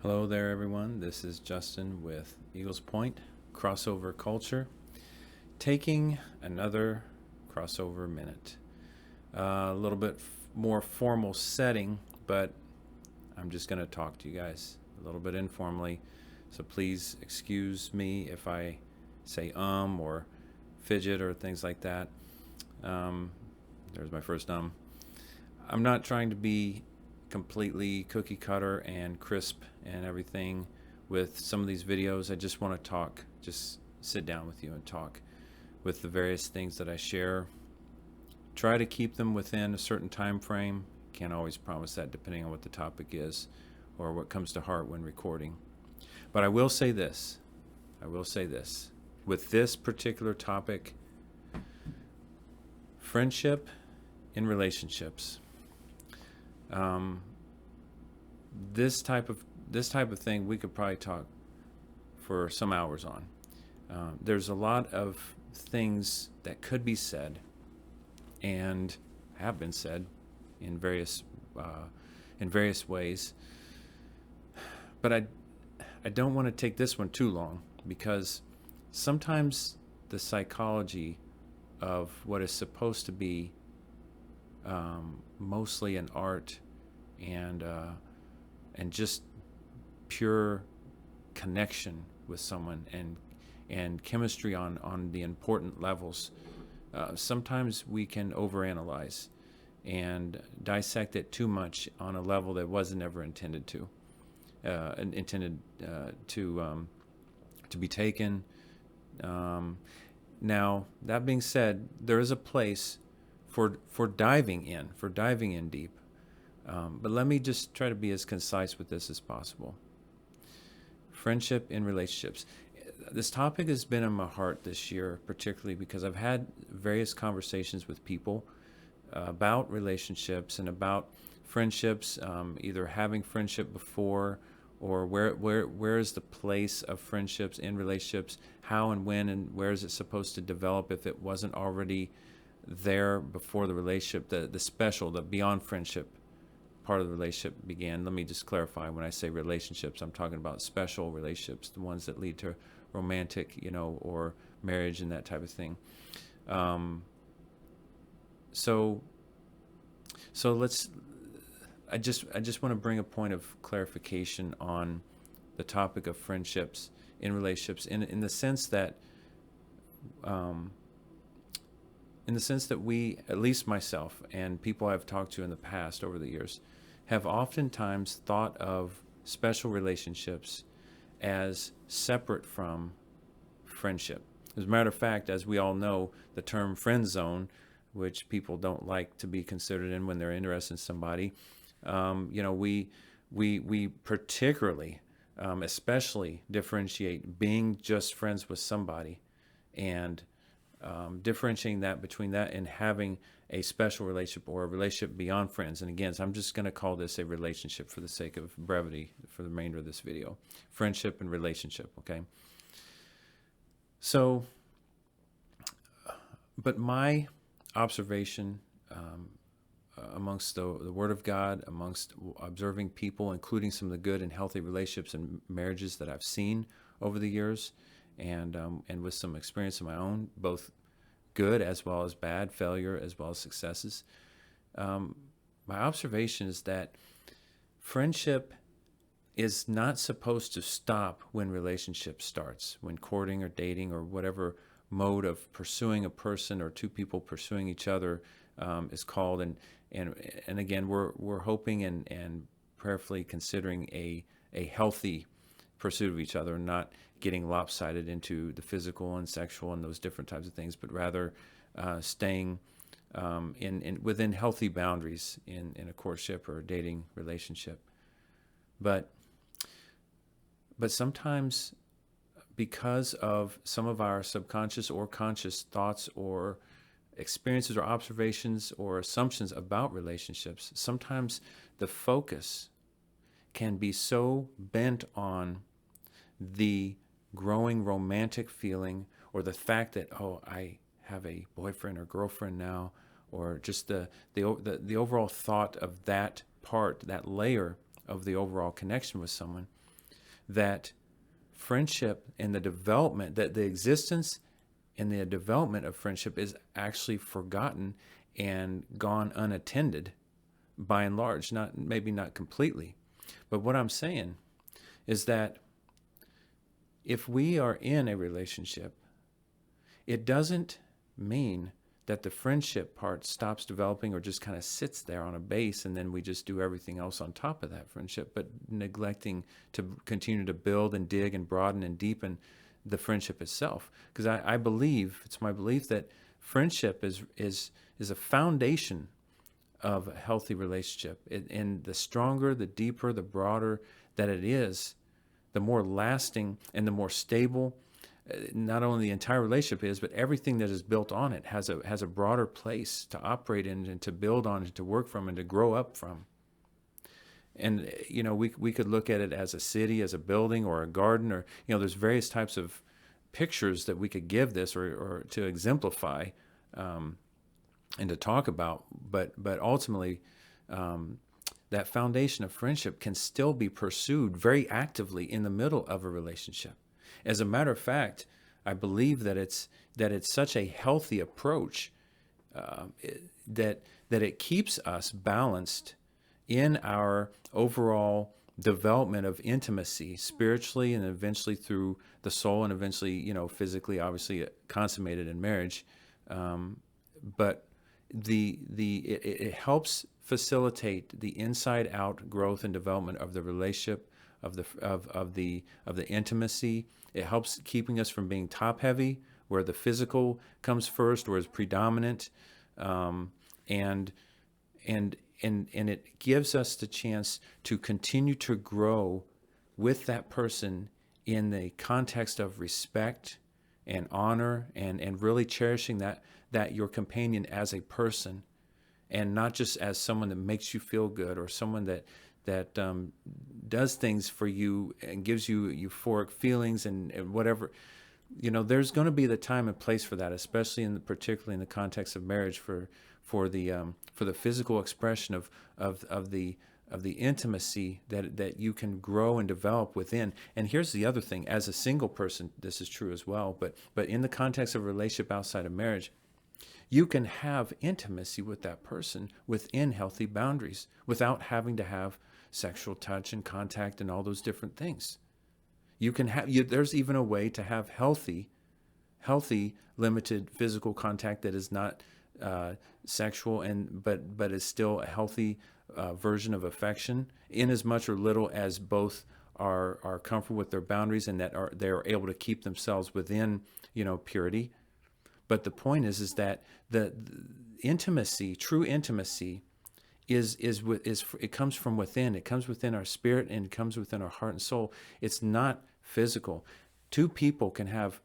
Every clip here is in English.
Hello there, everyone. This is Justin with Eagles Point Crossover Culture, taking another crossover minute. A little bit more formal setting, but I'm just going to talk to you guys a little bit informally. So please excuse me if I say or fidget or things like that. Um, there's my first I'm not trying to be completely cookie cutter and crisp and everything with some of these videos. I just want to talk, just sit down with you and talk with the various things that I share. Try to keep them within a certain time frame. Can't always promise that depending on what the topic is or what comes to heart when recording. But I will say this. With this particular topic, friendship in relationships. Um, this type of thing we could probably talk for some hours on. There's a lot of things that could be said and have been said in various ways, but I don't want to take this one too long because sometimes the psychology of what is supposed to be mostly an art and just pure connection with someone and chemistry on the important levels. Sometimes we can overanalyze and dissect it too much on a level that wasn't ever intended to be taken. Now that being said, there is a place for diving in deep. But let me just try to be as concise with this as possible. Friendship in relationships. This topic has been in my heart this year, particularly because I've had various conversations with people about relationships and about friendships, either having friendship before or where is the place of friendships in relationships, how and when and where is it supposed to develop if it wasn't already there before the relationship, the beyond friendship part of the relationship began. Let me just clarify, when I say relationships, I'm talking about special relationships, the ones that lead to romantic, or marriage and that type of thing. So let's, I just want to bring a point of clarification on the topic of friendships in relationships in the sense that we, at least myself and people I've talked to in the past over the years, have oftentimes thought of special relationships as separate from friendship. As a matter of fact, as we all know, the term friend zone, which people don't like to be considered in when they're interested in somebody, we particularly, especially differentiate being just friends with somebody and differentiating that between that and having a special relationship or a relationship beyond friends. And again, so I'm just going to call this a relationship for the sake of brevity for the remainder of this video. Friendship and relationship, okay? So, but my observation amongst the Word of God, amongst observing people, including some of the good and healthy relationships and marriages that I've seen over the years, and with some experience of my own, both good as well as bad, failure as well as successes. My observation is that friendship is not supposed to stop when relationship starts, when courting or dating or whatever mode of pursuing a person or two people pursuing each other is called. And again, we're hoping and prayerfully considering a healthy pursuit of each other, not getting lopsided into the physical and sexual and those different types of things, but rather staying within healthy boundaries in a courtship or a dating relationship. But sometimes, because of some of our subconscious or conscious thoughts or experiences or observations or assumptions about relationships, sometimes the focus can be so bent on the growing romantic feeling or the fact that, oh, I have a boyfriend or girlfriend now, or just the overall thought of that part, that layer of the overall connection with someone, that friendship and the development, that the existence and the development of friendship is actually forgotten and gone unattended by and large, not maybe not completely. But what I'm saying is that if we are in a relationship, it doesn't mean that the friendship part stops developing or just kind of sits there on a base and then we just do everything else on top of that friendship, but neglecting to continue to build and dig and broaden and deepen the friendship itself. Because I believe, it's my belief that friendship is a foundation of a healthy relationship. And the stronger, the deeper, the broader that it is, the more lasting and the more stable not only the entire relationship is, but everything that is built on it has a broader place to operate in and to build on and to work from and to grow up from. And, we could look at it as a city, as a building or a garden, or, there's various types of pictures that we could give this or to exemplify and to talk about. But ultimately, that foundation of friendship can still be pursued very actively in the middle of a relationship. As a matter of fact, I believe that it's such a healthy approach that it keeps us balanced in our overall development of intimacy spiritually and eventually through the soul and eventually, physically, obviously consummated in marriage. But it helps facilitate the inside out growth and development of the relationship, of the intimacy. It helps keeping us from being top heavy, where the physical comes first or is predominant, and it gives us the chance to continue to grow with that person in the context of respect and honor and really cherishing that your companion as a person, and not just as someone that makes you feel good or someone that does things for you and gives you euphoric feelings and whatever. There's going to be the time and place for that, especially particularly in the context of marriage, for the physical expression of the intimacy that you can grow and develop within. And here's the other thing: as a single person, this is true as well. But in the context of a relationship outside of marriage, you can have intimacy with that person within healthy boundaries without having to have sexual touch and contact and all those different things. You can have, there's even a way to have healthy, limited physical contact that is not sexual but is still a healthy version of affection, in as much or little as both are comfortable with their boundaries and that they're able to keep themselves within purity. But the point is that the intimacy, true intimacy, is it comes from within. It comes within our spirit and it comes within our heart and soul. It's not physical. Two people can have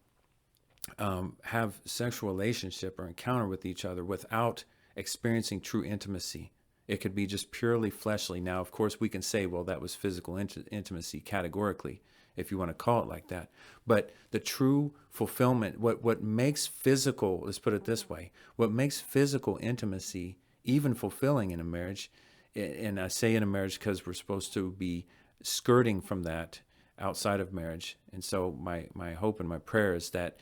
sexual relationship or encounter with each other without experiencing true intimacy. It could be just purely fleshly. Now, of course, we can say, well, that was physical intimacy categorically, if you want to call it like that. But the true fulfillment, what makes physical, let's put it this way, what makes physical intimacy even fulfilling in a marriage, and I say in a marriage because we're supposed to be skirting from that outside of marriage. And so my hope and my prayer is that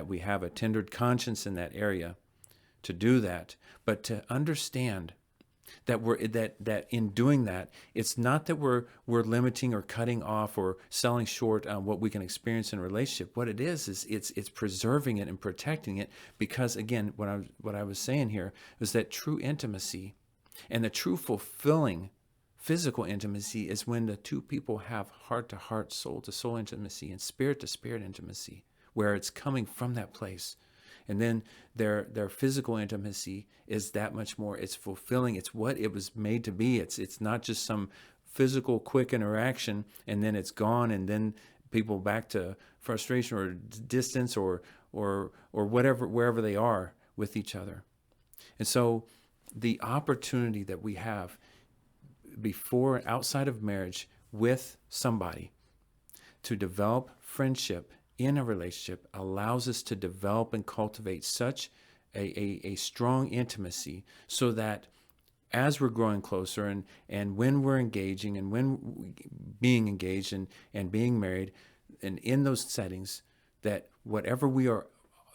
we have a tender conscience in that area to do that, but to understand that that in doing that, it's not that we're limiting or cutting off or selling short on what we can experience in a relationship. What it is it's preserving it and protecting it, because again, what I was saying here is that true intimacy and the true fulfilling physical intimacy is when the two people have heart to heart, soul to soul intimacy and spirit to spirit intimacy, where it's coming from that place. And then their physical intimacy is that much more. It's fulfilling. It's what it was made to be. It's not just some physical quick interaction and then it's gone, and then people back to frustration or distance or whatever, wherever they are with each other. And so the opportunity that we have before, outside of marriage, with somebody to develop friendship in a relationship allows us to develop and cultivate such a strong intimacy, so that as we're growing closer, and when we're engaging, and when being engaged, and being married, and in those settings, that whatever we are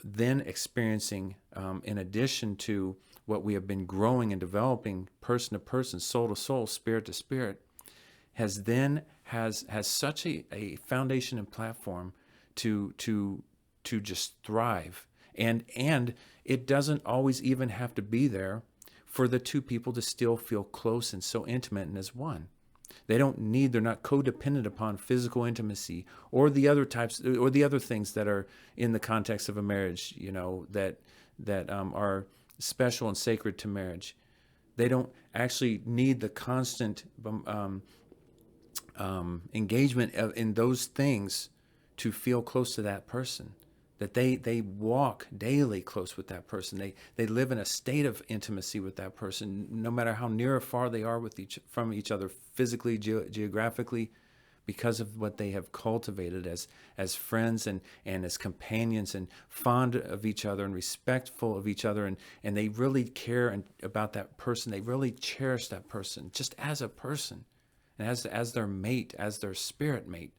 then experiencing, in addition to what we have been growing and developing person to person, soul to soul, spirit to spirit, has such a foundation and platform to just thrive. And it doesn't always even have to be there for the two people to still feel close and so intimate and as one. They're not codependent upon physical intimacy or the other types or the other things that are in the context of a marriage, that are special and sacred to marriage. They don't actually need the constant engagement in those things to feel close to that person. That they walk daily close with that person. They live in a state of intimacy with that person, no matter how near or far they are from each other physically, geographically, because of what they have cultivated as friends and as companions, and fond of each other and respectful of each other, and they really care about that person. They really cherish that person just as a person, and as their mate, as their spirit mate.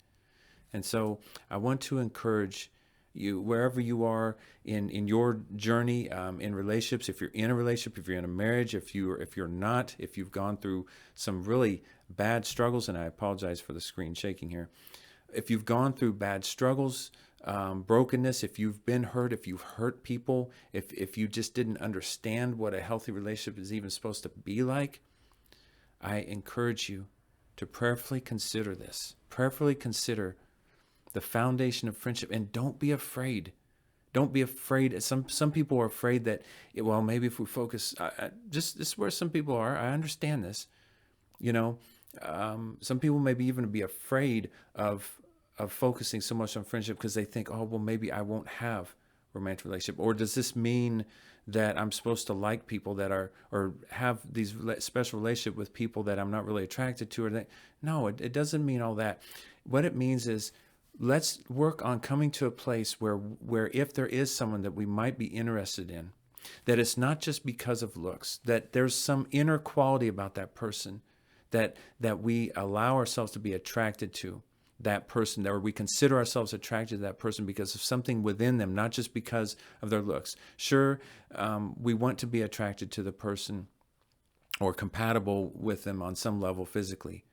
And so I want to encourage you, wherever you are in your journey, in relationships, if you're in a relationship, if you're in a marriage, if you're not, if you've gone through some really bad struggles, and I apologize for the screen shaking here. If you've gone through bad struggles, brokenness, if you've been hurt, if you've hurt people, if you just didn't understand what a healthy relationship is even supposed to be like, I encourage you to prayerfully consider this. Prayerfully consider the foundation of friendship, and don't be afraid. Don't be afraid. Some people are afraid that, well, maybe if we focus, just this is where some people are. I understand this. Some people maybe even be afraid of focusing so much on friendship because they think, oh, well, maybe I won't have a romantic relationship. Or does this mean that I'm supposed to like people that are, or have these special relationship with people that I'm not really attracted to? No, it doesn't mean all that. What it means is, let's work on coming to a place where if there is someone that we might be interested in, that it's not just because of looks, that there's some inner quality about that person that we allow ourselves to be attracted to that person, or we consider ourselves attracted to that person because of something within them, not just because of their looks. Sure, we want to be attracted to the person or compatible with them on some level physically,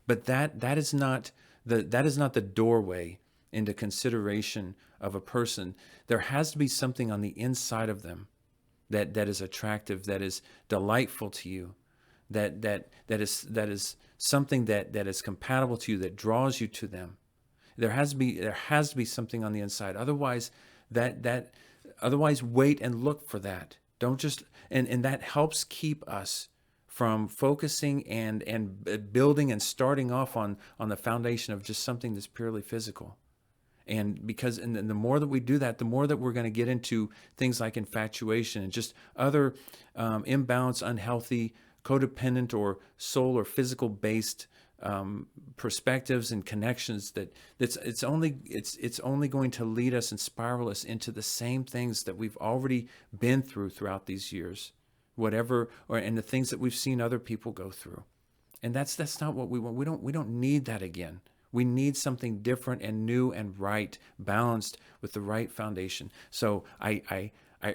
but that is not the doorway into consideration of a person. There has to be something on the inside of them that is attractive, that is delightful to you, that is something that is compatible to you, that draws you to them. There has to be something on the inside. Otherwise, wait and look for that. Don't just and that helps keep us from focusing and building and starting off on the foundation of just something that's purely physical. And the more that we do that, the more that we're going to get into things like infatuation and just other imbalanced, unhealthy, codependent, or soul or physical based perspectives and connections. It's only going to lead us and spiral us into the same things that we've already been throughout these years. And the things that we've seen other people go through. And that's not what we want. We don't need that again. We need something different and new and right, balanced with the right foundation. So I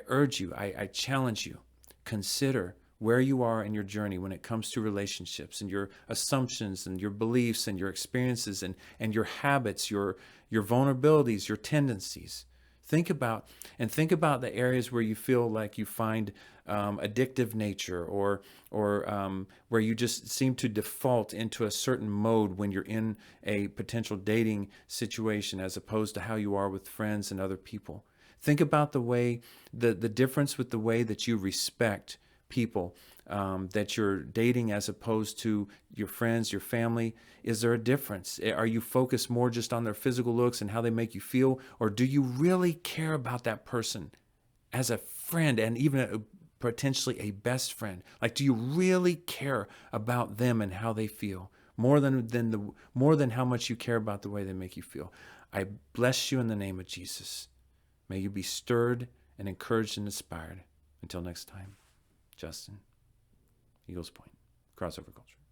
urge you, I challenge you, consider where you are in your journey when it comes to relationships and your assumptions and your beliefs and your experiences and your habits, your vulnerabilities, your tendencies. Think about the areas where you feel like you find addictive nature, or where you just seem to default into a certain mode when you're in a potential dating situation, as opposed to how you are with friends and other people. Think about the difference with the way that you respect people that you're dating as opposed to your friends, your family. Is there a difference? Are you focused more just on their physical looks and how they make you feel? Or do you really care about that person as a friend, and even potentially a best friend? Like, do you really care about them and how they feel more than how much you care about the way they make you feel? I bless you in the name of Jesus. May you be stirred and encouraged and inspired. Until next time, Justin. Eagles Point, crossover culture.